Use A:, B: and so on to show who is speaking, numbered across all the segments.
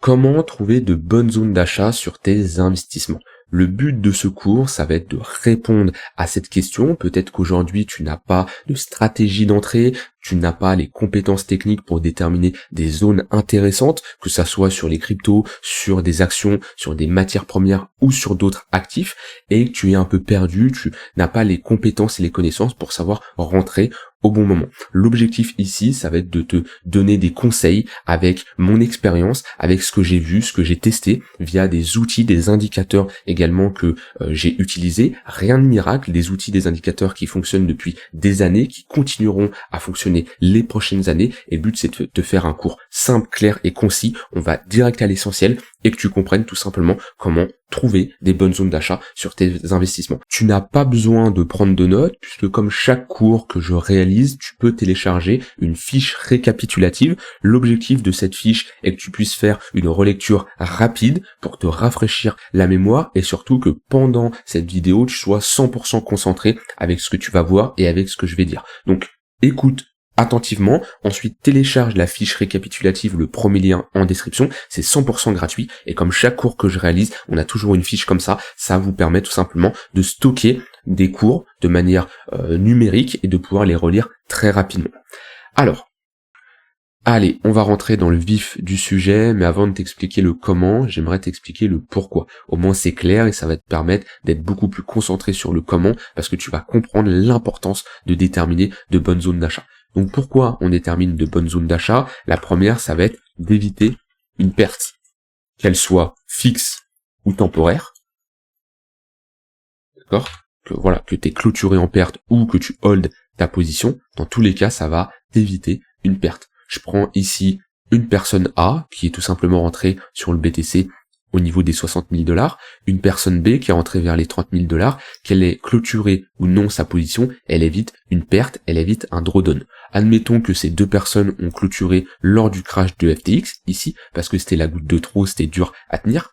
A: Comment trouver de bonnes zones d'achat sur tes investissements? Le but de ce cours, ça va être de répondre à cette question. Peut-être qu'aujourd'hui, tu n'as pas de stratégie d'entrée, tu n'as pas les compétences techniques pour déterminer des zones intéressantes, que ça soit sur les cryptos, sur des actions, sur des matières premières ou sur d'autres actifs, et que tu es un peu perdu, tu n'as pas les compétences et les connaissances pour savoir rentrer au bon moment. L'objectif ici, ça va être de te donner des conseils avec mon expérience, avec ce que j'ai vu, ce que j'ai testé, via des outils, des indicateurs également que j'ai utilisés. Rien de miracle, des outils, des indicateurs qui fonctionnent depuis des années, qui continueront à fonctionner les prochaines années. Et le but, c'est de te faire un cours simple, clair et concis. On va direct à l'essentiel et que tu comprennes tout simplement comment trouver des bonnes zones d'achat sur tes investissements. Tu n'as pas besoin de prendre de notes, puisque comme chaque cours que je réalise, tu peux télécharger une fiche récapitulative. L'objectif de cette fiche est que tu puisses faire une relecture rapide pour te rafraîchir la mémoire et surtout que pendant cette vidéo, tu sois 100% concentré avec ce que tu vas voir et avec ce que je vais dire. Donc, écoute attentivement, ensuite télécharge la fiche récapitulative, le premier lien en description, c'est 100% gratuit, et comme chaque cours que je réalise, on a toujours une fiche comme ça vous permet tout simplement de stocker des cours de manière numérique et de pouvoir les relire très rapidement. Alors, allez, on va rentrer dans le vif du sujet, mais avant de t'expliquer le comment, j'aimerais t'expliquer le pourquoi. Au moins c'est clair et ça va te permettre d'être beaucoup plus concentré sur le comment, parce que tu vas comprendre l'importance de déterminer de bonnes zones d'achat. Donc pourquoi on détermine de bonnes zones d'achat? La première, ça va être d'éviter une perte, qu'elle soit fixe ou temporaire. D'accord? Que t'es clôturé en perte ou que tu hold ta position. Dans tous les cas, ça va t'éviter une perte. Je prends ici une personne A qui est tout simplement rentrée sur le BTC au niveau des 60 000 $, une personne B qui est rentrée vers les 30 000 $, qu'elle ait clôturé ou non sa position, elle évite une perte, elle évite un drawdown. Admettons que ces deux personnes ont clôturé lors du crash de FTX, ici, parce que c'était la goutte de trop, c'était dur à tenir.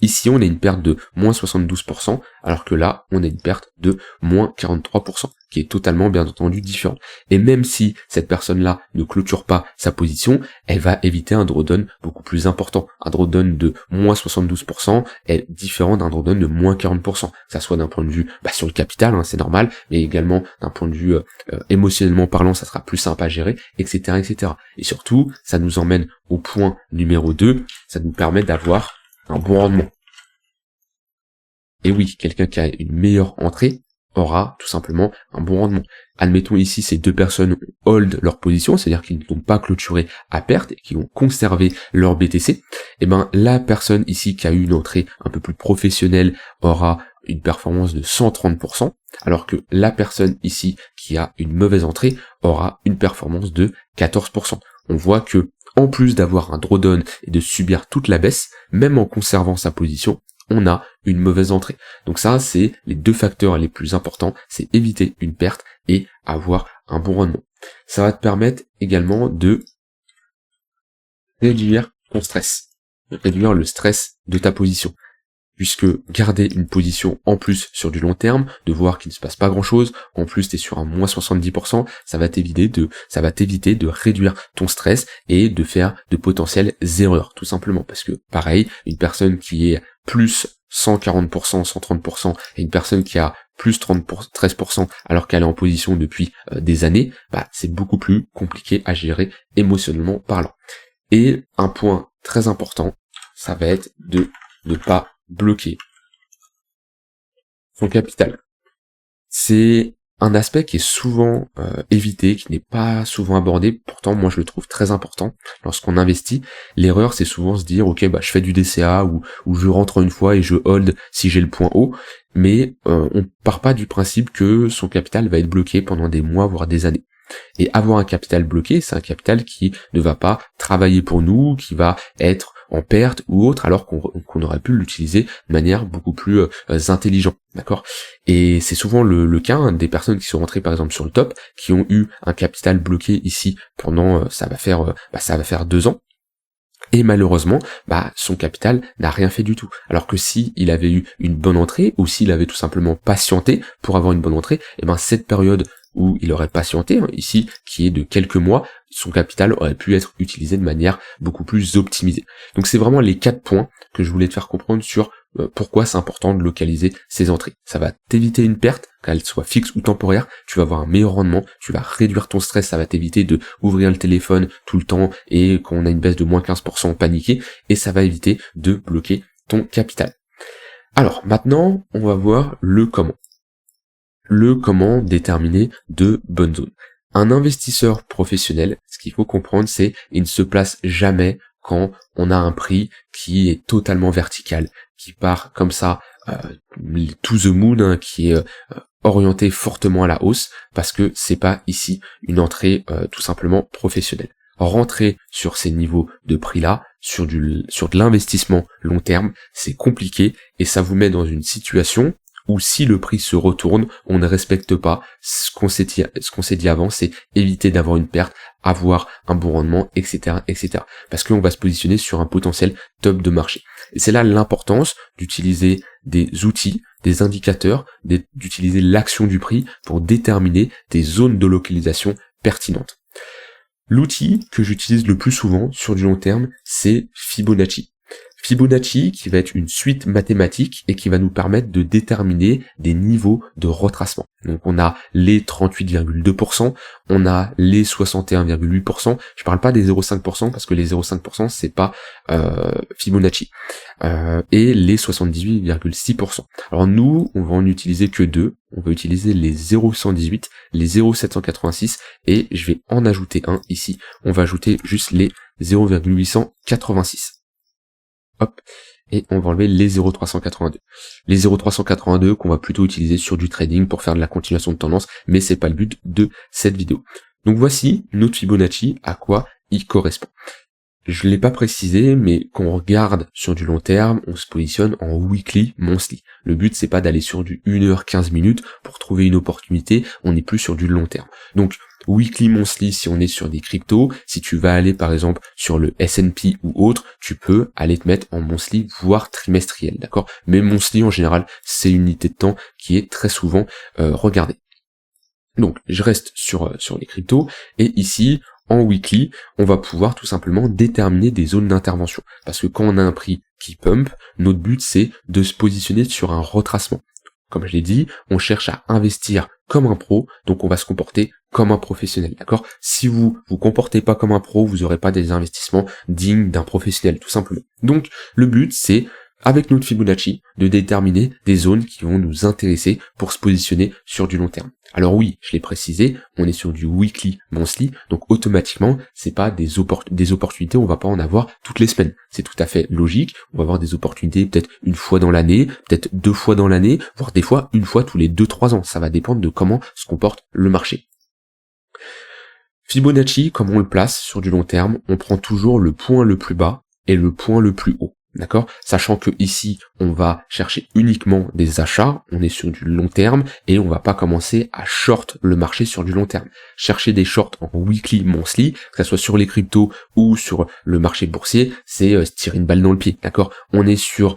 A: Ici, on a une perte de moins 72%, alors que là, on a une perte de moins 43%, qui est totalement, bien entendu, différent. Et même si cette personne-là ne clôture pas sa position, elle va éviter un drawdown beaucoup plus important. Un drawdown de moins 72% est différent d'un drawdown de moins 40%. Que ça soit d'un point de vue sur le capital, c'est normal, mais également d'un point de vue émotionnellement parlant, ça sera plus simple à gérer, etc., etc. Et surtout, ça nous emmène au point numéro 2, ça nous permet d'avoir un bon rendement. Et oui, quelqu'un qui a une meilleure entrée aura tout simplement un bon rendement. Admettons ici, ces deux personnes hold leur position, c'est-à-dire qu'ils n'ont pas clôturé à perte et qui ont conservé leur BTC. Et la personne ici qui a eu une entrée un peu plus professionnelle aura une performance de 130%, alors que la personne ici qui a une mauvaise entrée aura une performance de 14%. On voit que en plus d'avoir un drawdown et de subir toute la baisse, même en conservant sa position, on a une mauvaise entrée. Donc ça, c'est les deux facteurs les plus importants, c'est éviter une perte et avoir un bon rendement. Ça va te permettre également de réduire ton stress, réduire le stress de ta position. Puisque garder une position en plus sur du long terme, de voir qu'il ne se passe pas grand chose, en plus t'es sur un moins 70%, ça va t'éviter de réduire ton stress et de faire de potentielles erreurs, tout simplement. Parce que, pareil, une personne qui est plus 140%, 130%, et une personne qui a plus 13% alors qu'elle est en position depuis des années, c'est beaucoup plus compliqué à gérer émotionnellement parlant. Et un point très important, ça va être de ne pas bloquer son capital. C'est un aspect qui est souvent évité, qui n'est pas souvent abordé, pourtant moi je le trouve très important lorsqu'on investit. L'erreur c'est souvent se dire ok je fais du DCA ou je rentre une fois et je hold si j'ai le point haut, mais on part pas du principe que son capital va être bloqué pendant des mois voire des années. Et avoir un capital bloqué, c'est un capital qui ne va pas travailler pour nous, qui va être en perte ou autre, alors qu'on aurait pu l'utiliser de manière beaucoup plus intelligente, d'accord? Et c'est souvent le cas des personnes qui sont rentrées par exemple sur le top, qui ont eu un capital bloqué ici pendant, ça va faire 2 ans, et malheureusement, son capital n'a rien fait du tout. Alors que si il avait eu une bonne entrée, ou s'il avait tout simplement patienté pour avoir une bonne entrée, cette période où il aurait patienté, hein, ici, qui est de quelques mois, son capital aurait pu être utilisé de manière beaucoup plus optimisée. Donc c'est vraiment les 4 points que je voulais te faire comprendre sur pourquoi c'est important de localiser ces entrées. Ça va t'éviter une perte, qu'elle soit fixe ou temporaire, tu vas avoir un meilleur rendement, tu vas réduire ton stress, ça va t'éviter de ouvrir le téléphone tout le temps et quand on a une baisse de moins 15% paniquer, et ça va éviter de bloquer ton capital. Alors maintenant, on va voir le comment. Le comment déterminer de bonnes zones. Un investisseur professionnel, ce qu'il faut comprendre, c'est qu'il ne se place jamais quand on a un prix qui est totalement vertical, qui part comme ça to the moon, hein, qui est orienté fortement à la hausse, parce que c'est pas ici une entrée tout simplement professionnelle. Rentrer sur ces niveaux de prix-là, sur de l'investissement long terme, c'est compliqué et ça vous met dans une situation où si le prix se retourne, on ne respecte pas ce qu'on s'est dit avant, c'est éviter d'avoir une perte, avoir un bon rendement, etc., etc. Parce qu'on va se positionner sur un potentiel top de marché. Et c'est là l'importance d'utiliser des outils, des indicateurs, d'utiliser l'action du prix pour déterminer des zones de localisation pertinentes. L'outil que j'utilise le plus souvent sur du long terme, c'est Fibonacci. Fibonacci qui va être une suite mathématique et qui va nous permettre de déterminer des niveaux de retracement. Donc on a les 38,2%, on a les 61,8%, je parle pas des 0,5% parce que les 0,5% c'est pas Fibonacci, et les 78,6%. Alors nous, on va en utiliser que deux, on va utiliser les 0,118, les 0,786 et je vais en ajouter un ici, on va ajouter juste les 0,886. Hop, et on va enlever les 0,382. Les 0,382 qu'on va plutôt utiliser sur du trading pour faire de la continuation de tendance, mais c'est pas le but de cette vidéo. Donc voici notre Fibonacci, à quoi il correspond. Je l'ai pas précisé, mais quand on regarde sur du long terme, on se positionne en weekly, monthly. Le but, c'est pas d'aller sur du 1h15 minutes pour trouver une opportunité, on est plus sur du long terme. Donc, weekly, monthly, si on est sur des cryptos, si tu vas aller par exemple sur le S&P ou autre, tu peux aller te mettre en monthly, voire trimestriel, d'accord? Mais monthly, en général, c'est une unité de temps qui est très souvent regardée. Donc, je reste sur les cryptos, et ici, en weekly, on va pouvoir tout simplement déterminer des zones d'intervention. Parce que quand on a un prix qui pump, notre but c'est de se positionner sur un retracement. Comme je l'ai dit, on cherche à investir comme un pro, donc on va se comporter comme un professionnel, d'accord? Si vous vous comportez pas comme un pro, vous n'aurez pas des investissements dignes d'un professionnel, tout simplement. Donc, le but c'est, avec notre Fibonacci, de déterminer des zones qui vont nous intéresser pour se positionner sur du long terme. Alors oui, je l'ai précisé, on est sur du weekly, monthly, donc automatiquement, c'est pas des opportunités, on va pas en avoir toutes les semaines. C'est tout à fait logique, on va avoir des opportunités peut-être une fois dans l'année, peut-être 2 fois dans l'année, voire des fois une fois tous les 2-3 ans. Ça va dépendre de comment se comporte le marché. Fibonacci, comme on le place sur du long terme, on prend toujours le point le plus bas et le point le plus haut. D'accord? Sachant que ici, on va chercher uniquement des achats, on est sur du long terme, et on va pas commencer à short le marché sur du long terme. Chercher des shorts en weekly, monthly, que ce soit sur les cryptos ou sur le marché boursier, c'est se tirer une balle dans le pied, d'accord? On est sur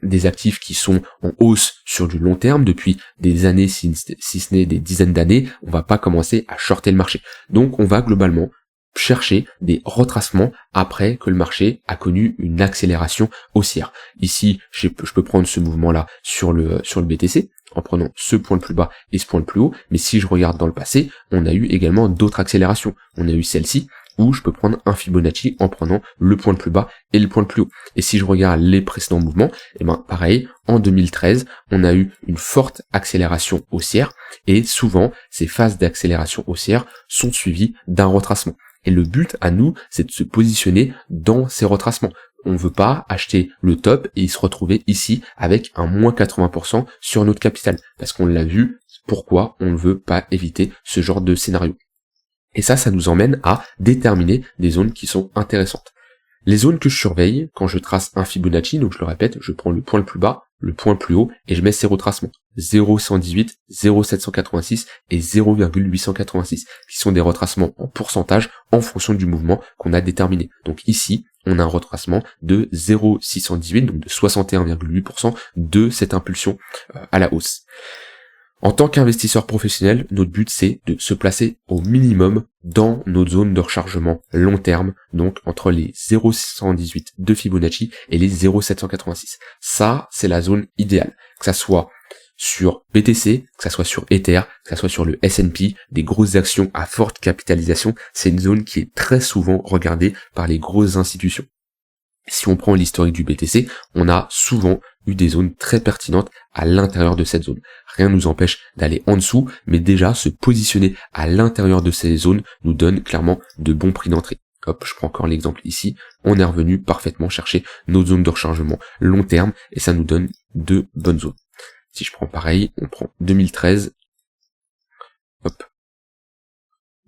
A: des actifs qui sont en hausse sur du long terme depuis des années, si ce n'est des dizaines d'années, on va pas commencer à shorter le marché. Donc on va globalement chercher des retracements après que le marché a connu une accélération haussière. Ici, je peux prendre ce mouvement-là sur le BTC, en prenant ce point le plus bas et ce point le plus haut, mais si je regarde dans le passé, on a eu également d'autres accélérations. On a eu celle-ci, où je peux prendre un Fibonacci en prenant le point le plus bas et le point le plus haut. Et si je regarde les précédents mouvements, et ben pareil, en 2013, on a eu une forte accélération haussière, et souvent, ces phases d'accélération haussière sont suivies d'un retracement. Et le but à nous, c'est de se positionner dans ces retracements. On ne veut pas acheter le top et se retrouver ici avec un moins 80% sur notre capital. Parce qu'on l'a vu, pourquoi on ne veut pas éviter ce genre de scénario. Et ça nous emmène à déterminer des zones qui sont intéressantes. Les zones que je surveille quand je trace un Fibonacci, donc je le répète, je prends le point le plus bas, le point le plus haut, et je mets ces retracements. 0,118, 0,786 et 0,886, qui sont des retracements en pourcentage en fonction du mouvement qu'on a déterminé. Donc ici, on a un retracement de 0,618, donc de 61,8% de cette impulsion à la hausse. En tant qu'investisseur professionnel, notre but c'est de se placer au minimum dans notre zone de rechargement long terme, donc entre les 0,618 de Fibonacci et les 0,786. Ça, c'est la zone idéale, que ça soit sur BTC, que ça soit sur Ether, que ça soit sur le S&P, des grosses actions à forte capitalisation, c'est une zone qui est très souvent regardée par les grosses institutions. Si on prend l'historique du BTC, on a souvent eu des zones très pertinentes à l'intérieur de cette zone. Rien ne nous empêche d'aller en dessous, mais déjà se positionner à l'intérieur de ces zones nous donne clairement de bons prix d'entrée. Hop, je prends encore l'exemple ici, on est revenu parfaitement chercher nos zones de rechargement long terme, et ça nous donne de bonnes zones. Si je prends pareil, on prend 2013, hop,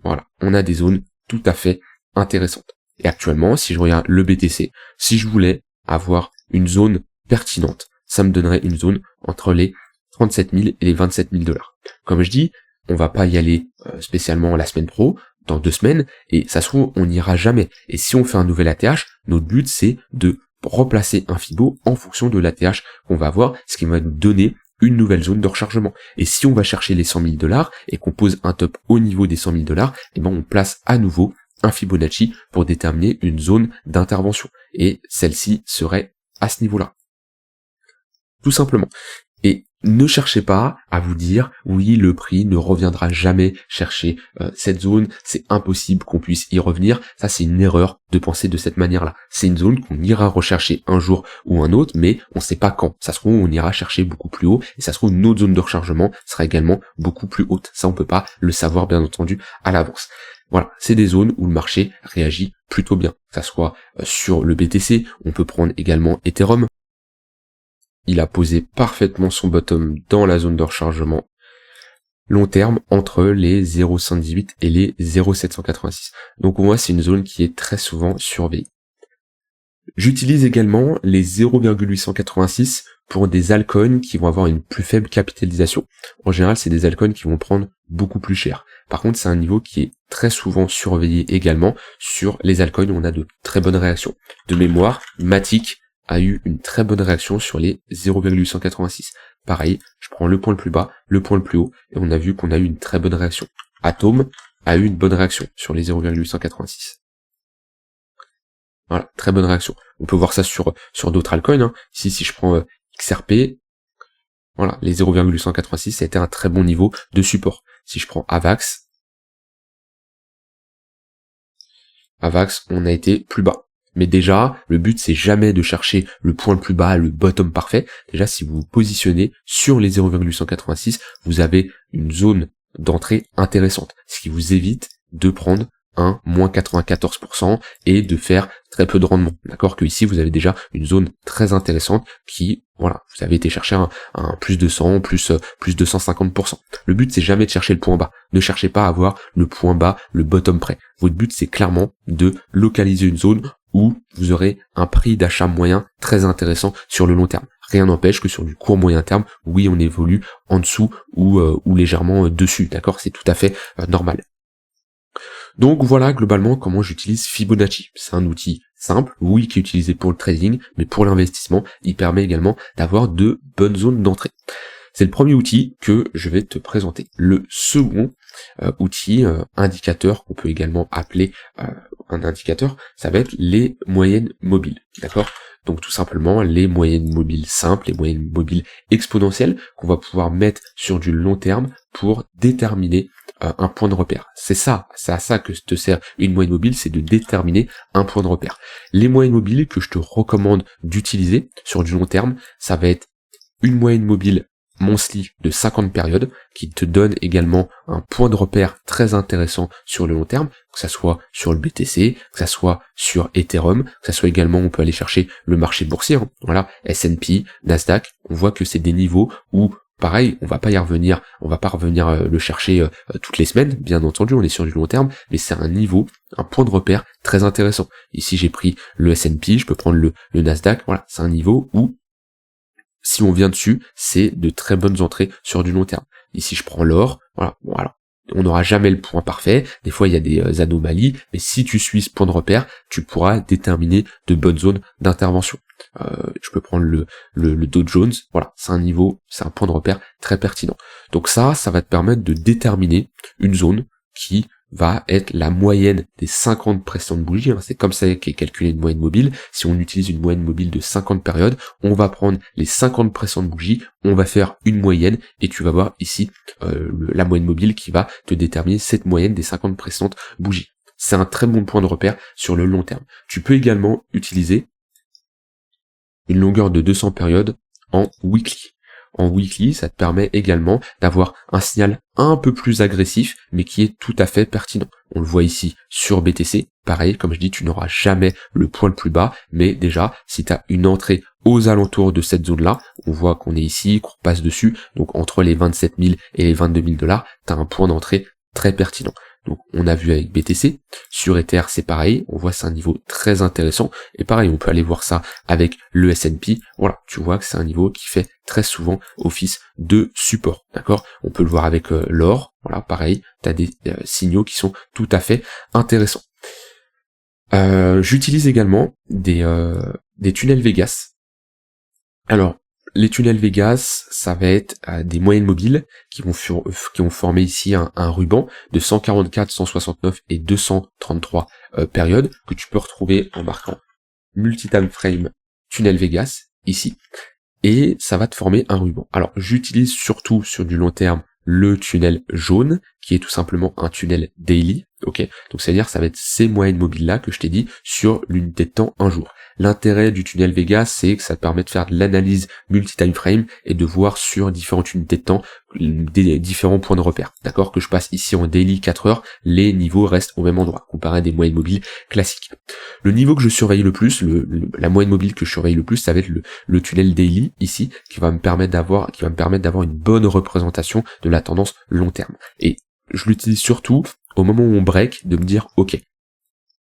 A: voilà, on a des zones tout à fait intéressantes. Et actuellement, si je regarde le BTC, si je voulais avoir une zone pertinente, ça me donnerait une zone entre les 37 000 et les 27 000 $. Comme je dis, on va pas y aller spécialement la semaine pro, dans 2 semaines, et ça se trouve, on n'ira jamais. Et si on fait un nouvel ATH, notre but c'est de replacer un Fibo en fonction de l'ATH qu'on va avoir, ce qui va nous donner une nouvelle zone de rechargement. Et si on va chercher les 100 000 $ et qu'on pose un top au niveau des 100 000 $, et ben on place à nouveau un Fibonacci pour déterminer une zone d'intervention. Et celle-ci serait à ce niveau-là. Tout simplement. Et ne cherchez pas à vous dire, oui, le prix ne reviendra jamais chercher cette zone, c'est impossible qu'on puisse y revenir. Ça, c'est une erreur de penser de cette manière-là. C'est une zone qu'on ira rechercher un jour ou un autre, mais on ne sait pas quand. Ça se trouve, on ira chercher beaucoup plus haut, et ça se trouve, notre zone de rechargement sera également beaucoup plus haute. Ça, on peut pas le savoir, bien entendu, à l'avance. Voilà, c'est des zones où le marché réagit plutôt bien. Que ça soit sur le BTC, on peut prendre également Ethereum. Il a posé parfaitement son bottom dans la zone de rechargement long terme entre les 0,118 et les 0,786. Donc on voit c'est une zone qui est très souvent surveillée. J'utilise également les 0,886 pour des altcoins qui vont avoir une plus faible capitalisation. En général, c'est des altcoins qui vont prendre beaucoup plus cher. Par contre, c'est un niveau qui est très souvent surveillé également sur les altcoins où on a de très bonnes réactions. De mémoire, Matic a eu une très bonne réaction sur les 0,886. Pareil, je prends le point le plus bas, le point le plus haut, et on a vu qu'on a eu une très bonne réaction. Atom a eu une bonne réaction sur les 0,886. Voilà, très bonne réaction. On peut voir ça sur d'autres altcoins. Hein. Ici, si je prends XRP, voilà, les 0,886, ça a été un très bon niveau de support. Si je prends AVAX, on a été plus bas. Mais déjà, le but c'est jamais de chercher le point le plus bas, le bottom parfait. Déjà, si vous vous positionnez sur les 0,886, vous avez une zone d'entrée intéressante, ce qui vous évite de prendre un moins 94% et de faire très peu de rendement. D'accord, que ici vous avez déjà une zone très intéressante qui, voilà, vous avez été chercher un plus de 100, plus 250%. Le but c'est jamais de chercher le point bas. Ne cherchez pas à avoir le point bas, le bottom près. Votre but c'est clairement de localiser une zone où vous aurez un prix d'achat moyen très intéressant sur le long terme. Rien n'empêche que sur du court moyen terme, oui, on évolue en dessous ou légèrement dessus, d'accord, c'est tout à fait normal. Donc voilà globalement comment j'utilise Fibonacci. C'est un outil simple, oui, qui est utilisé pour le trading, mais pour l'investissement, il permet également d'avoir de bonnes zones d'entrée. C'est le premier outil que je vais te présenter. Le second outil, indicateur, qu'on peut également appeler un indicateur, ça va être les moyennes mobiles, d'accord? Donc tout simplement les moyennes mobiles simples, les moyennes mobiles exponentielles qu'on va pouvoir mettre sur du long terme pour déterminer un point de repère. C'est à ça que te sert une moyenne mobile, c'est de déterminer un point de repère. Les moyennes mobiles que je te recommande d'utiliser sur du long terme, ça va être une moyenne mobile monthly de 50 périodes qui te donne également un point de repère très intéressant sur le long terme, que ça soit sur le BTC, que ça soit sur Ethereum, que ça soit également, on peut aller chercher le marché boursier, hein. Voilà, S&P, Nasdaq, on voit que c'est des niveaux où pareil, on va pas revenir le chercher toutes les semaines, bien entendu, on est sur du long terme, mais c'est un niveau, un point de repère très intéressant. Ici j'ai pris le S&P, je peux prendre le Nasdaq, voilà, c'est un niveau où si on vient dessus, c'est de très bonnes entrées sur du long terme. Ici, je prends l'or, voilà, on n'aura jamais le point parfait, des fois il y a des anomalies, mais si tu suis ce point de repère, tu pourras déterminer de bonnes zones d'intervention. Je peux prendre le Dow Jones, voilà, c'est un point de repère très pertinent. Donc ça va te permettre de déterminer une zone qui va être la moyenne des 50 précédentes bougies, hein. C'est comme ça qu'est calculée une moyenne mobile. Si on utilise une moyenne mobile de 50 périodes, on va prendre les 50 précédentes bougies, on va faire une moyenne, et tu vas voir ici la moyenne mobile qui va te déterminer cette moyenne des 50 précédentes bougies. C'est un très bon point de repère sur le long terme. Tu peux également utiliser une longueur de 200 périodes en weekly. En weekly, ça te permet également d'avoir un signal un peu plus agressif, mais qui est tout à fait pertinent. On le voit ici sur BTC, pareil, comme je dis, tu n'auras jamais le point le plus bas, mais déjà, si tu as une entrée aux alentours de cette zone-là, on voit qu'on est ici, qu'on passe dessus, donc entre les 27 000 et les 22 000 $, tu as un point d'entrée très pertinent. Donc on a vu avec BTC, sur Ether c'est pareil, on voit c'est un niveau très intéressant, et pareil on peut aller voir ça avec le S&P, voilà, tu vois que c'est un niveau qui fait très souvent office de support, d'accord? On peut le voir avec l'or, voilà, pareil, tu as des signaux qui sont tout à fait intéressants. J'utilise également des tunnels Vegas. Alors, les tunnels Vegas, ça va être des moyennes mobiles qui vont former ici un ruban de 144, 169 et 233 périodes que tu peux retrouver en marquant multi-time frame tunnel Vegas ici, et ça va te former un ruban. Alors, j'utilise surtout sur du long terme le tunnel jaune, qui est tout simplement un tunnel daily, ok? Donc c'est-à-dire ça va être ces moyennes mobiles là que je t'ai dit sur l'unité de temps un jour. L'intérêt du tunnel Vegas, c'est que ça te permet de faire de l'analyse multi-time frame et de voir sur différentes unités de temps des différents points de repère. D'accord? Que je passe ici en daily 4 heures, les niveaux restent au même endroit, comparé à des moyennes mobiles classiques. Le niveau que je surveille le plus, la moyenne mobile que je surveille le plus, ça va être le tunnel daily ici, qui va me permettre d'avoir une bonne représentation de la tendance long terme. Et je l'utilise surtout au moment où on break, de me dire ok,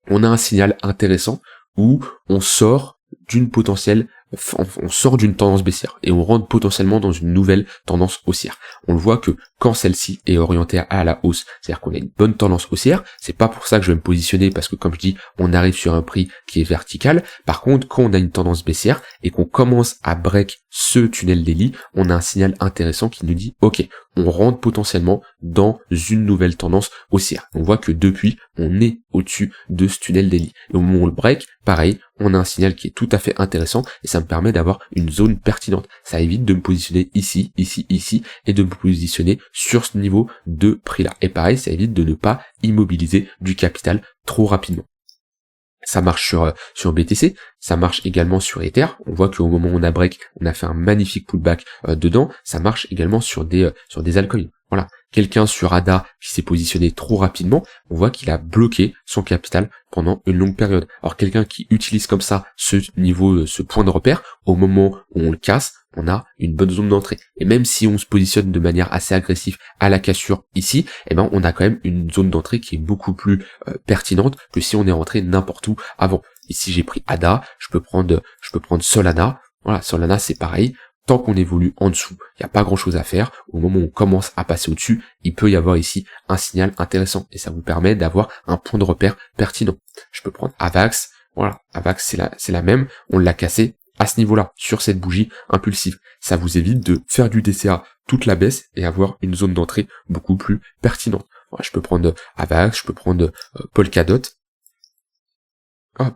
A: on a un signal intéressant où on sort d'une tendance baissière et on rentre potentiellement dans une nouvelle tendance haussière. On le voit que quand celle-ci est orientée à la hausse, c'est-à-dire qu'on a une bonne tendance haussière, c'est pas pour ça que je vais me positionner parce que comme je dis, on arrive sur un prix qui est vertical. Par contre, quand on a une tendance baissière et qu'on commence à break ce tunnel daily, on a un signal intéressant qui nous dit ok, on rentre potentiellement dans une nouvelle tendance haussière. On voit que depuis, on est au-dessus de ce tunnel daily. Et au moment où on le break, pareil, on a un signal qui est tout à fait intéressant et ça me permet d'avoir une zone pertinente. Ça évite de me positionner ici, ici, ici et de me positionner sur ce niveau de prix-là. Et pareil, ça évite de ne pas immobiliser du capital trop rapidement. Ça marche sur BTC, ça marche également sur Ether. On voit qu'au moment où on a break, on a fait un magnifique pullback dedans. Ça marche également sur des altcoins. Voilà, quelqu'un sur ADA qui s'est positionné trop rapidement, on voit qu'il a bloqué son capital pendant une longue période. Alors quelqu'un qui utilise comme ça ce niveau, ce point de repère, au moment où on le casse, on a une bonne zone d'entrée. Et même si on se positionne de manière assez agressive à la cassure ici, eh ben on a quand même une zone d'entrée qui est beaucoup plus pertinente que si on est rentré n'importe où avant. Ici j'ai pris ADA, je peux prendre Solana. Voilà, Solana c'est pareil. Tant qu'on évolue en dessous, il n'y a pas grand chose à faire. Au moment où on commence à passer au-dessus, il peut y avoir ici un signal intéressant. Et ça vous permet d'avoir un point de repère pertinent. Je peux prendre AVAX. Voilà, AVAX c'est la même. On l'a cassé à ce niveau-là, sur cette bougie impulsive. Ça vous évite de faire du DCA toute la baisse et avoir une zone d'entrée beaucoup plus pertinente. Voilà, je peux prendre AVAX, je peux prendre Polkadot.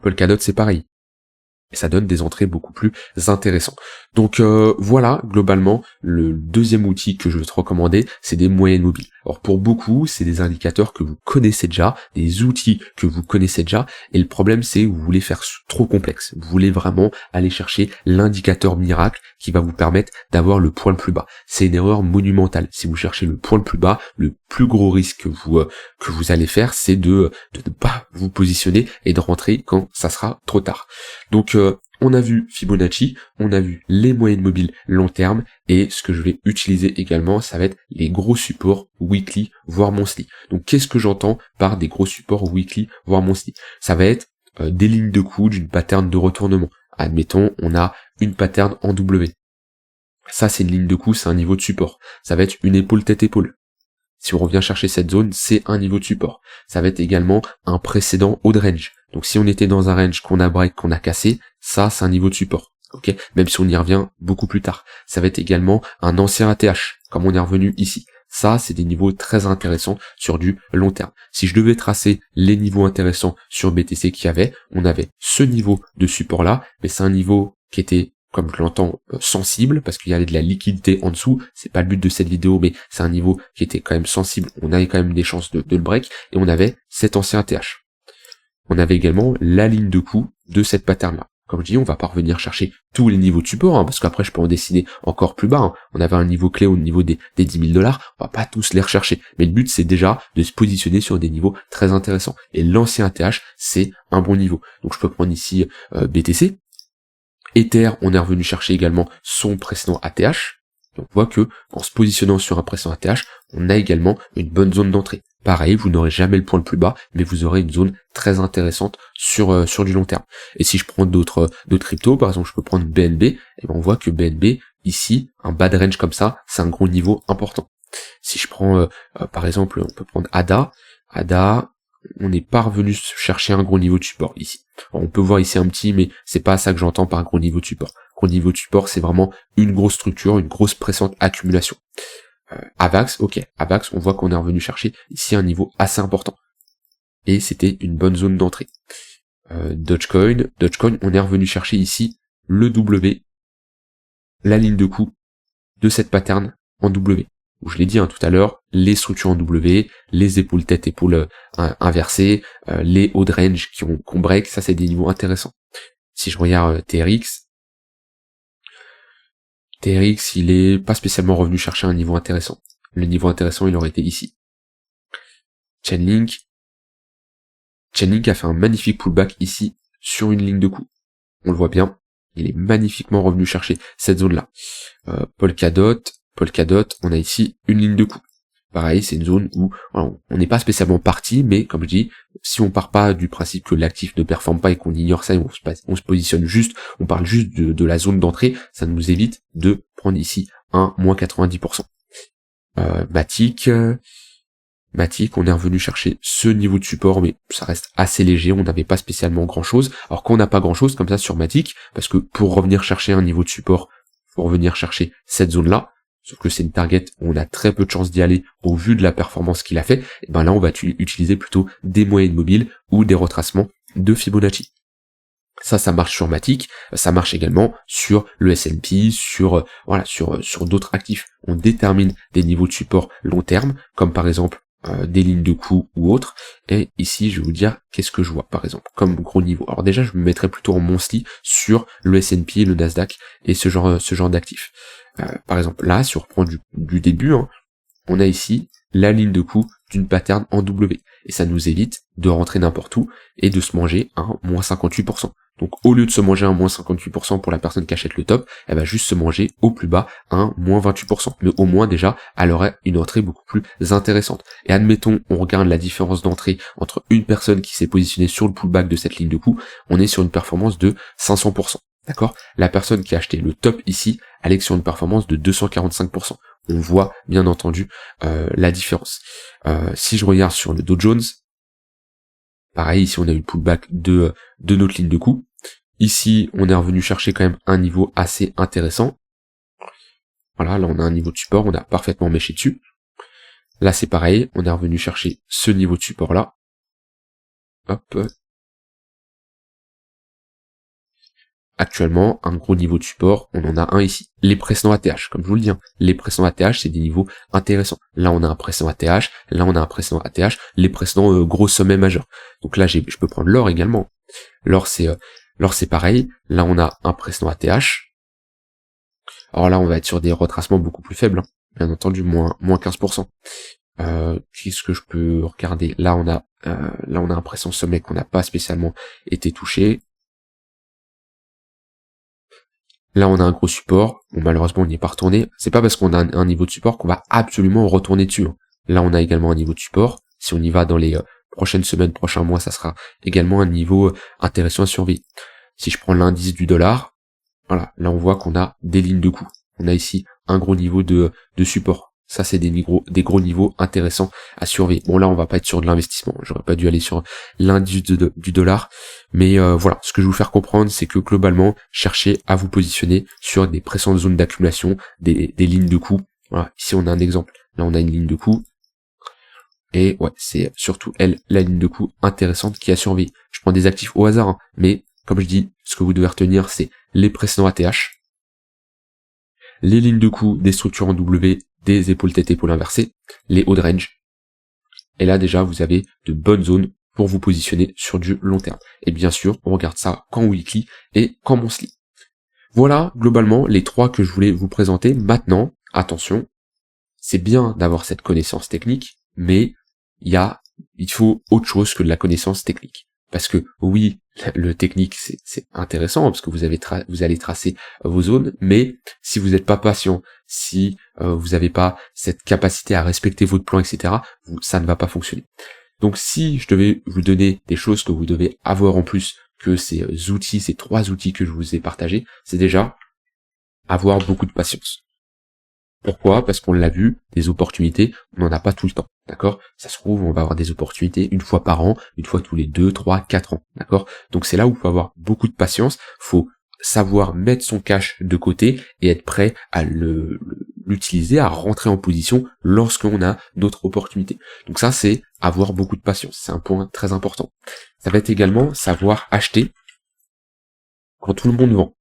A: Polkadot c'est pareil. Et ça donne des entrées beaucoup plus intéressantes. Donc voilà, globalement, le deuxième outil que je vais te recommander, c'est des moyennes mobiles. Alors pour beaucoup, c'est des indicateurs que vous connaissez déjà, des outils que vous connaissez déjà, et le problème c'est que vous voulez faire trop complexe. Vous voulez vraiment aller chercher l'indicateur miracle qui va vous permettre d'avoir le point le plus bas. C'est une erreur monumentale. Si vous cherchez le point le plus bas, le plus gros risque que vous allez faire, c'est de ne pas vous positionner et de rentrer quand ça sera trop tard. Donc on a vu Fibonacci, on a vu les moyennes mobiles long terme, et ce que je vais utiliser également, ça va être les gros supports weekly, voire monthly. Donc qu'est-ce que j'entends par des gros supports weekly, voire monthly? Ça va être des lignes de coude, une pattern de retournement. Admettons, on a une pattern en W. Ça, c'est une ligne de coup, c'est un niveau de support. Ça va être une épaule tête-épaule. Si on revient chercher cette zone, c'est un niveau de support. Ça va être également un précédent haut de range. Donc si on était dans un range qu'on a break, qu'on a cassé, ça c'est un niveau de support. Ok, même si on y revient beaucoup plus tard. Ça va être également un ancien ATH, comme on est revenu ici. Ça, c'est des niveaux très intéressants sur du long terme. Si je devais tracer les niveaux intéressants sur BTC qu'il y avait, on avait ce niveau de support là, mais c'est un niveau qui était, comme je l'entends, sensible, parce qu'il y avait de la liquidité en dessous. C'est pas le but de cette vidéo, mais c'est un niveau qui était quand même sensible. On avait quand même des chances de le break, et on avait cet ancien ATH. On avait également la ligne de coup de cette pattern là. Comme je dis, on va pas revenir chercher tous les niveaux de support, parce qu'après je peux en dessiner encore plus bas. On avait un niveau clé au niveau des 10 000 $, on va pas tous les rechercher. Mais le but c'est déjà de se positionner sur des niveaux très intéressants. Et l'ancien ATH, c'est un bon niveau. Donc je peux prendre ici BTC. Ether, on est revenu chercher également son précédent ATH. Donc on voit que en se positionnant sur un précédent ATH, on a également une bonne zone d'entrée. Pareil, vous n'aurez jamais le point le plus bas, mais vous aurez une zone très intéressante sur du long terme. Et si je prends d'autres cryptos, par exemple je peux prendre BNB, et ben on voit que BNB, ici, un bas de range comme ça, c'est un gros niveau important. Si je prends par exemple, on peut prendre ADA, on n'est pas revenu chercher un gros niveau de support ici. Alors, on peut voir ici un petit, mais c'est pas ça que j'entends par un gros niveau de support. Gros niveau de support, c'est vraiment une grosse structure, une grosse pressante accumulation. Avax, ok, Avax, on voit qu'on est revenu chercher ici un niveau assez important. Et c'était une bonne zone d'entrée. Dogecoin, on est revenu chercher ici le W, la ligne de coup de cette pattern en W. Où je l'ai dit tout à l'heure, les structures en W, les épaules tête-épaules inversées, les hauts de range qu'on break, ça c'est des niveaux intéressants. Si je regarde TRX, il est pas spécialement revenu chercher un niveau intéressant. Le niveau intéressant, il aurait été ici. Chainlink a fait un magnifique pullback ici sur une ligne de coup. On le voit bien, il est magnifiquement revenu chercher cette zone-là. Polkadot, on a ici une ligne de coup. Pareil, c'est une zone où on n'est pas spécialement parti, mais comme je dis, si on part pas du principe que l'actif ne performe pas et qu'on ignore ça, et on se positionne juste, on parle juste de la zone d'entrée, ça nous évite de prendre ici un moins 90%. Matic, on est revenu chercher ce niveau de support, mais ça reste assez léger, on n'avait pas spécialement grand chose. Alors qu'on n'a pas grand chose comme ça sur Matic, parce que pour revenir chercher un niveau de support, faut revenir chercher cette zone-là, sauf que c'est une target où on a très peu de chances d'y aller au vu de la performance qu'il a fait, et ben là on va utiliser plutôt des moyennes mobiles ou des retracements de Fibonacci. Ça marche sur Matic, ça marche également sur le S&P, sur d'autres actifs. On détermine des niveaux de support long terme, comme par exemple des lignes de coup ou autres, et ici je vais vous dire qu'est-ce que je vois par exemple comme gros niveau. Alors déjà je me mettrais plutôt en monthly sur le S&P, le Nasdaq et ce genre d'actifs. Par exemple là, si on reprend du début, on a ici la ligne de coup d'une pattern en W, et ça nous évite de rentrer n'importe où et de se manger un moins 58%. Donc au lieu de se manger un moins 58% pour la personne qui achète le top, elle va juste se manger au plus bas un moins 28%. Mais au moins déjà, elle aurait une entrée beaucoup plus intéressante. Et admettons, on regarde la différence d'entrée entre une personne qui s'est positionnée sur le pullback de cette ligne de coup, on est sur une performance de 500%. D'accord ? La personne qui a acheté le top ici, elle est sur une performance de 245%. On voit bien entendu la différence. Si je regarde sur le Dow Jones, pareil, ici on a eu le pullback de notre ligne de coup. Ici, on est revenu chercher quand même un niveau assez intéressant. Voilà, là on a un niveau de support, on a parfaitement méché dessus. Là c'est pareil, on est revenu chercher ce niveau de support là. Hop. Actuellement, un gros niveau de support, on en a un ici. Les précédents ATH, comme je vous le dis, les précédents ATH, c'est des niveaux intéressants. Là, on a un précédent ATH, là, on a un précédent ATH, les précédents gros sommets majeurs. Donc là, je peux prendre l'or également. L'or, c'est pareil. Là, on a un précédent ATH. Alors là, on va être sur des retracements beaucoup plus faibles, bien entendu, moins 15%. Qu'est-ce que je peux regarder? Là, on a un précédent sommet qu'on n'a pas spécialement été touché. Là, on a un gros support. Bon, malheureusement, on n'y est pas retourné. C'est pas parce qu'on a un niveau de support qu'on va absolument retourner dessus. Là, on a également un niveau de support. Si on y va dans les prochaines semaines, prochains mois, ça sera également un niveau intéressant à surveiller. Si je prends l'indice du dollar, voilà, là, on voit qu'on a des lignes de coup. On a ici un gros niveau de support. Ça, c'est des gros niveaux intéressants à surveiller. Bon, là, on va pas être sur de l'investissement. J'aurais pas dû aller sur l'indice du dollar. Mais voilà, ce que je veux vous faire comprendre, c'est que globalement, cherchez à vous positionner sur des précédentes zones d'accumulation, des lignes de coût. Voilà, ici, on a un exemple. Là, on a une ligne de coût. Et ouais, c'est surtout elle, la ligne de coût intéressante qui a surveillé. Je prends des actifs au hasard, hein, mais comme je dis, ce que vous devez retenir, c'est les précédents ATH, les lignes de coût des structures en W, des épaules tête épaules inversées, les hauts de range. Et là déjà, vous avez de bonnes zones pour vous positionner sur du long terme. Et bien sûr, on regarde ça qu'en weekly et qu'en monthly. Voilà globalement les trois que je voulais vous présenter. Maintenant, attention, c'est bien d'avoir cette connaissance technique, mais il faut autre chose que de la connaissance technique. Parce que oui, le technique c'est intéressant parce que vous allez tracer vos zones, mais si vous n'êtes pas patient, si vous n'avez pas cette capacité à respecter votre plan, etc., ça ne va pas fonctionner. Donc si je devais vous donner des choses que vous devez avoir en plus que ces outils, ces trois outils que je vous ai partagés, c'est déjà avoir beaucoup de patience. Pourquoi? Parce qu'on l'a vu, des opportunités, on n'en a pas tout le temps, d'accord? Ça se trouve, on va avoir des opportunités une fois par an, une fois tous les 2, 3, 4 ans, d'accord? Donc c'est là où il faut avoir beaucoup de patience, faut savoir mettre son cash de côté et être prêt à l'utiliser, à rentrer en position lorsqu'on a d'autres opportunités. Donc ça, c'est avoir beaucoup de patience, c'est un point très important. Ça va être également savoir acheter quand tout le monde vend.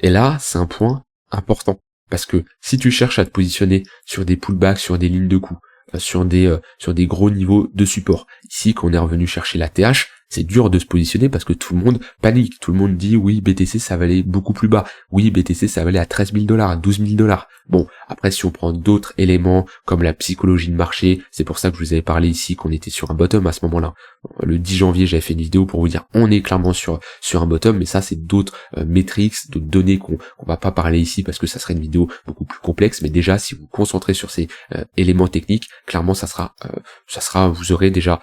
A: Et là, c'est un point important. Parce que si tu cherches à te positionner sur des pullbacks, sur des lignes de coût, sur des gros niveaux de support, ici quand on est revenu chercher la TH, c'est dur de se positionner parce que tout le monde panique, tout le monde dit oui BTC ça valait beaucoup plus bas, oui BTC ça valait à 13 000 $, à 12 000 $. Bon, après si on prend d'autres éléments comme la psychologie de marché, c'est pour ça que je vous avais parlé ici qu'on était sur un bottom à ce moment-là. Le 10 janvier j'avais fait une vidéo pour vous dire on est clairement sur un bottom, mais ça c'est d'autres métriques, d'autres données qu'on va pas parler ici parce que ça serait une vidéo beaucoup plus complexe, mais déjà si vous vous concentrez sur ces éléments techniques, clairement ça sera vous aurez déjà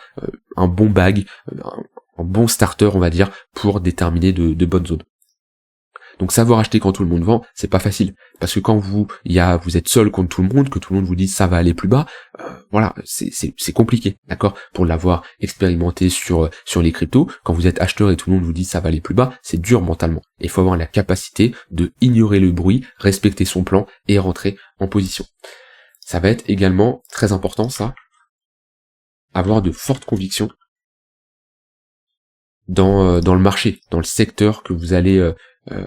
A: un bon bag, un bon starter on va dire pour déterminer de bonnes zones. Donc savoir acheter quand tout le monde vend, c'est pas facile parce que quand vous êtes seul contre tout le monde, que tout le monde vous dit ça va aller plus bas, voilà, c'est compliqué, d'accord? Pour l'avoir expérimenté sur les cryptos, quand vous êtes acheteur et tout le monde vous dit ça va aller plus bas, c'est dur mentalement. Il faut avoir la capacité de ignorer le bruit, respecter son plan et rentrer en position. Ça va être également très important ça, avoir de fortes convictions dans le marché, dans le secteur que vous allez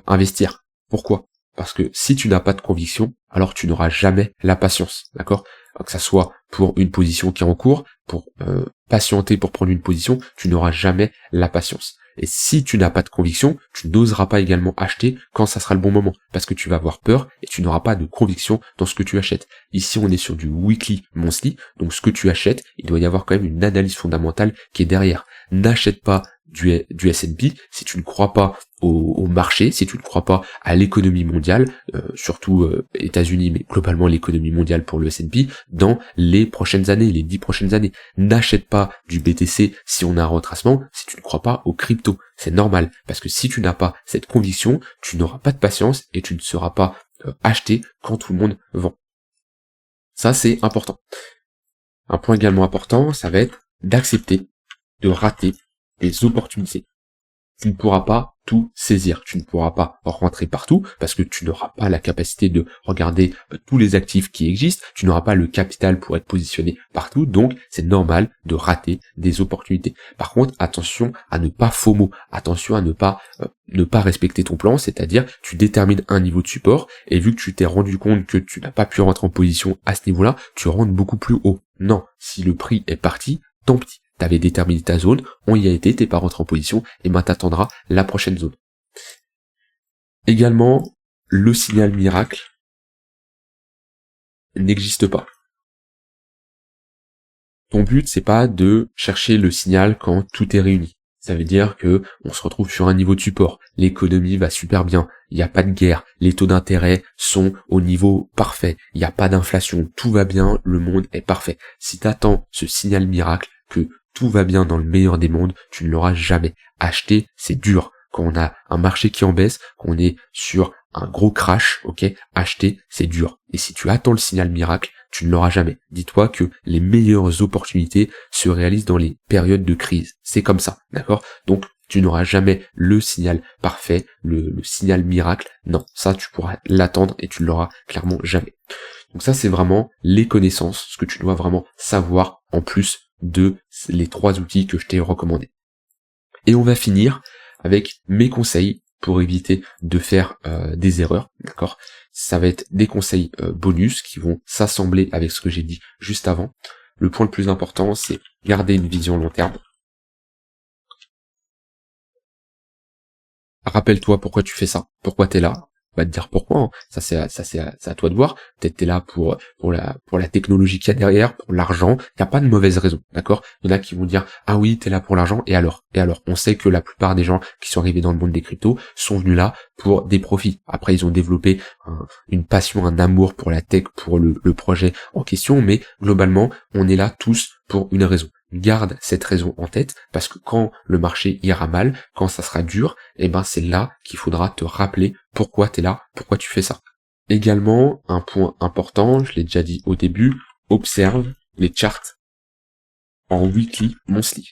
A: investir. Pourquoi? Parce que si tu n'as pas de conviction, alors tu n'auras jamais la patience, d'accord? Que ça soit pour une position qui est en cours, pour patienter pour prendre une position, tu n'auras jamais la patience. Et si tu n'as pas de conviction, tu n'oseras pas également acheter quand ça sera le bon moment, parce que tu vas avoir peur et tu n'auras pas de conviction dans ce que tu achètes. Ici, on est sur du weekly, monthly, donc ce que tu achètes, il doit y avoir quand même une analyse fondamentale qui est derrière. N'achète pas du S&P si tu ne crois pas au marché, si tu ne crois pas à l'économie mondiale, surtout États-Unis, mais globalement l'économie mondiale pour le S&P, dans les prochaines années, les 10 prochaines années. N'achète pas du BTC si on a un retracement, si tu ne crois pas aux crypto. C'est normal, parce que si tu n'as pas cette conviction, tu n'auras pas de patience et tu ne seras pas acheté quand tout le monde vend. Ça, c'est important. Un point également important, ça va être d'accepter de rater des opportunités. Tu ne pourras pas tout saisir, tu ne pourras pas rentrer partout parce que tu n'auras pas la capacité de regarder tous les actifs qui existent, tu n'auras pas le capital pour être positionné partout, donc c'est normal de rater des opportunités. Par contre, attention à ne pas FOMO, attention à ne pas respecter ton plan, c'est-à-dire tu détermines un niveau de support et vu que tu t'es rendu compte que tu n'as pas pu rentrer en position à ce niveau-là, tu rentres beaucoup plus haut. Non, si le prix est parti, tant pis. T'avais déterminé ta zone, on y a été, t'es pas rentré en position, et ben t'attendras la prochaine zone. Également, le signal miracle n'existe pas. Ton but, c'est pas de chercher le signal quand tout est réuni. Ça veut dire que on se retrouve sur un niveau de support. L'économie va super bien. Il n'y a pas de guerre. Les taux d'intérêt sont au niveau parfait. Il n'y a pas d'inflation. Tout va bien. Le monde est parfait. Si t'attends ce signal miracle que tout va bien dans le meilleur des mondes, tu ne l'auras jamais. Acheter, c'est dur. quand on a un marché qui en baisse, quand on est sur un gros crash, ok, acheter, c'est dur. Et si tu attends le signal miracle, tu ne l'auras jamais. Dis-toi que les meilleures opportunités se réalisent dans les périodes de crise. C'est comme ça, d'accord? Donc, tu n'auras jamais le signal parfait, le signal miracle. Non, ça, tu pourras l'attendre et tu ne l'auras clairement jamais. Donc ça, c'est vraiment les connaissances, ce que tu dois vraiment savoir en plus de les 3 outils que je t'ai recommandés. Et on va finir avec mes conseils pour éviter de faire des erreurs, d'accord? Ça va être des conseils bonus qui vont s'assembler avec ce que j'ai dit juste avant. Le point le plus important, c'est garder une vision long terme. Rappelle-toi pourquoi tu fais ça, pourquoi t'es là. Va te dire pourquoi, hein. Ça c'est à toi de voir. Peut-être t'es là pour la technologie qu'il y a derrière, pour l'argent. Il n'y a pas de mauvaise raison, d'accord? Il y en a qui vont dire ah oui t'es là pour l'argent et alors on sait que la plupart des gens qui sont arrivés dans le monde des cryptos sont venus là pour des profits. Après ils ont développé une passion, un amour pour la tech, pour le projet en question, mais globalement on est là tous pour une raison. Garde cette raison en tête, parce que quand le marché ira mal, quand ça sera dur, et ben c'est là qu'il faudra te rappeler pourquoi t'es là, pourquoi tu fais ça. Également, un point important, je l'ai déjà dit au début, observe les charts en weekly, monthly.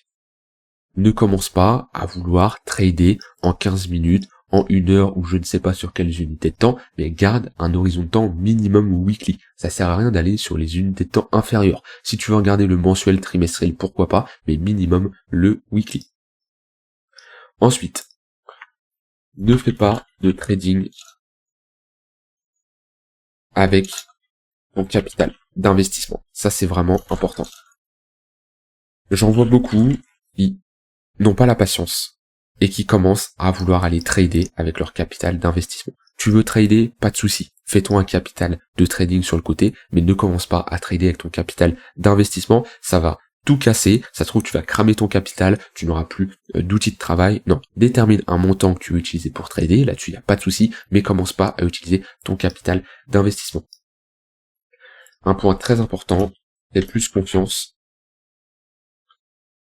A: Ne commence pas à vouloir trader en 15 minutes, en 1 heure ou je ne sais pas sur quelles unités de temps, mais garde un horizon de temps minimum weekly. Ça sert à rien d'aller sur les unités de temps inférieures. Si tu veux regarder le mensuel, trimestriel, pourquoi pas, mais minimum le weekly. Ensuite, ne fais pas de trading avec ton capital d'investissement. Ça, c'est vraiment important. J'en vois beaucoup qui n'ont pas la patience et qui commencent à vouloir aller trader avec leur capital d'investissement. Tu veux trader, pas de souci. Fais-toi un capital de trading sur le côté, mais ne commence pas à trader avec ton capital d'investissement. Ça va tout casser. Ça se trouve, tu vas cramer ton capital, tu n'auras plus d'outils de travail. Non, détermine un montant que tu veux utiliser pour trader. Là-dessus, il n'y a pas de souci, mais commence pas à utiliser ton capital d'investissement. Un point très important, fais plus confiance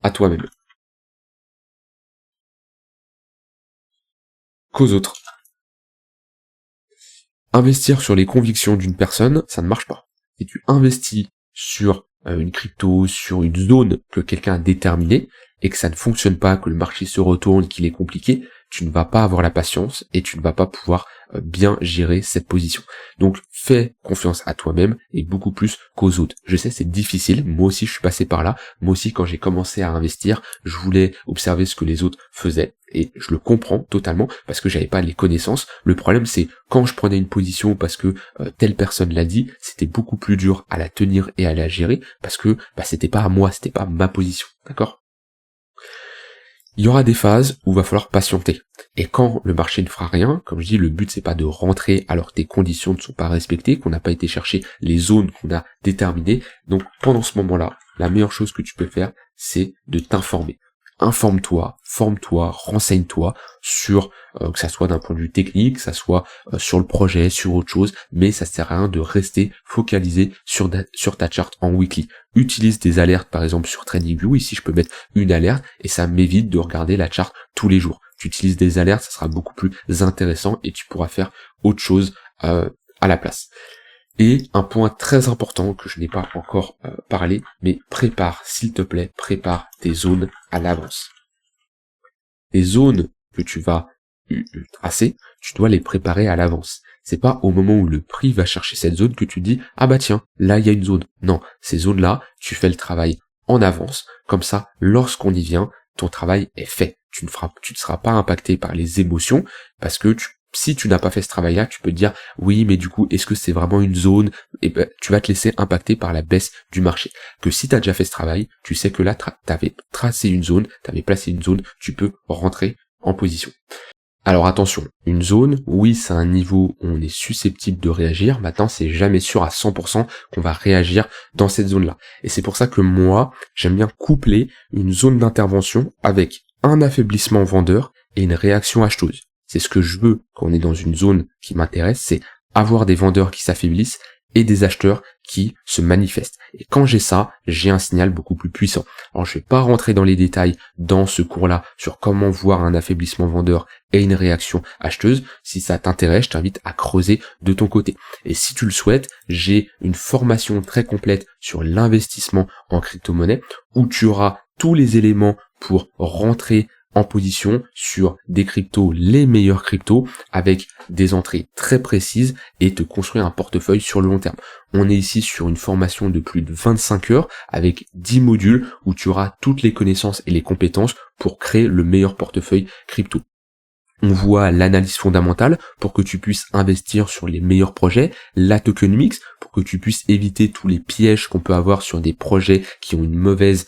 A: à toi-même qu'aux autres. Investir sur les convictions d'une personne, ça ne marche pas. Si tu investis sur une crypto, sur une zone que quelqu'un a déterminée, et que ça ne fonctionne pas, que le marché se retourne, qu'il est compliqué, tu ne vas pas avoir la patience et tu ne vas pas pouvoir bien gérer cette position. Donc fais confiance à toi-même et beaucoup plus qu'aux autres. Je sais, c'est difficile, moi aussi je suis passé par là, moi aussi quand j'ai commencé à investir, je voulais observer ce que les autres faisaient et je le comprends totalement parce que j'avais pas les connaissances. Le problème c'est quand je prenais une position parce que telle personne l'a dit, c'était beaucoup plus dur à la tenir et à la gérer parce que c'était pas à moi, c'était pas ma position, d'accord? Il y aura des phases où il va falloir patienter. Et quand le marché ne fera rien, comme je dis, le but c'est pas de rentrer alors que tes conditions ne sont pas respectées, qu'on n'a pas été chercher les zones qu'on a déterminées. Donc pendant ce moment-là, la meilleure chose que tu peux faire, c'est de t'informer. Informe-toi, forme-toi, renseigne-toi sur, que ça soit d'un point de vue technique, que ça soit sur le projet, sur autre chose, mais ça sert à rien de rester focalisé sur ta charte en weekly. Utilise des alertes par exemple sur TradingView, ici je peux mettre une alerte et ça m'évite de regarder la charte tous les jours. Tu utilises des alertes, ça sera beaucoup plus intéressant et tu pourras faire autre chose à la place. Et un point très important que je n'ai pas encore parlé, mais prépare, s'il te plaît, prépare tes zones à l'avance. Les zones que tu vas tracer, tu dois les préparer à l'avance. C'est pas au moment où le prix va chercher cette zone que tu dis, ah bah tiens, là il y a une zone. Non, ces zones-là, tu fais le travail en avance, comme ça, lorsqu'on y vient, ton travail est fait. Tu ne seras pas impacté par les émotions, parce que si tu n'as pas fait ce travail-là, tu peux te dire, oui, mais du coup, est-ce que c'est vraiment une zone? Et ben, tu vas te laisser impacter par la baisse du marché. Que si tu as déjà fait ce travail, tu sais que là, tu avais tracé une zone, tu avais placé une zone, tu peux rentrer en position. Alors attention, une zone, oui, c'est un niveau où on est susceptible de réagir. Maintenant, c'est jamais sûr à 100% qu'on va réagir dans cette zone-là. Et c'est pour ça que moi, j'aime bien coupler une zone d'intervention avec un affaiblissement vendeur et une réaction acheteuse. C'est ce que je veux quand on est dans une zone qui m'intéresse, c'est avoir des vendeurs qui s'affaiblissent et des acheteurs qui se manifestent. Et quand j'ai ça, j'ai un signal beaucoup plus puissant. Alors je vais pas rentrer dans les détails dans ce cours-là sur comment voir un affaiblissement vendeur et une réaction acheteuse. Si ça t'intéresse, je t'invite à creuser de ton côté. Et si tu le souhaites, j'ai une formation très complète sur l'investissement en crypto-monnaie où tu auras tous les éléments pour rentrer en position sur des cryptos, les meilleurs cryptos, avec des entrées très précises et te construire un portefeuille sur le long terme. On est ici sur une formation de plus de 25 heures avec 10 modules où tu auras toutes les connaissances et les compétences pour créer le meilleur portefeuille crypto. On voit l'analyse fondamentale pour que tu puisses investir sur les meilleurs projets, la tokenomics pour que tu puisses éviter tous les pièges qu'on peut avoir sur des projets qui ont une mauvaise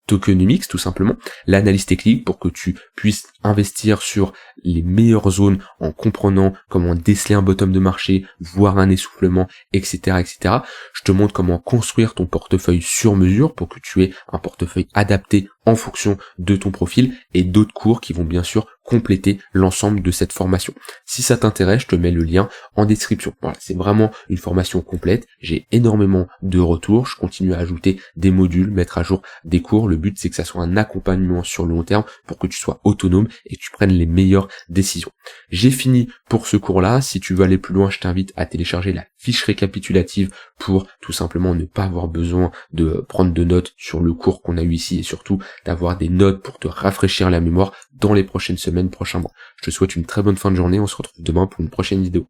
A: tokenomics tout simplement, l'analyse technique pour que tu puisses investir sur les meilleures zones en comprenant comment déceler un bottom de marché, voir un essoufflement, etc., etc. Je te montre comment construire ton portefeuille sur mesure pour que tu aies un portefeuille adapté en fonction de ton profil et d'autres cours qui vont bien sûr compléter l'ensemble de cette formation. Si ça t'intéresse, je te mets le lien en description. Voilà, c'est vraiment une formation complète. J'ai énormément de retours. Je continue à ajouter des modules, mettre à jour des cours. Le but, c'est que ça soit un accompagnement sur le long terme pour que tu sois autonome et que tu prennes les meilleures décisions. J'ai fini pour ce cours-là. Si tu veux aller plus loin, je t'invite à télécharger la fiche récapitulative pour tout simplement ne pas avoir besoin de prendre de notes sur le cours qu'on a eu ici et surtout d'avoir des notes pour te rafraîchir la mémoire dans les prochaines semaines, prochains mois. Je te souhaite une très bonne fin de journée. On se retrouve demain pour une prochaine vidéo.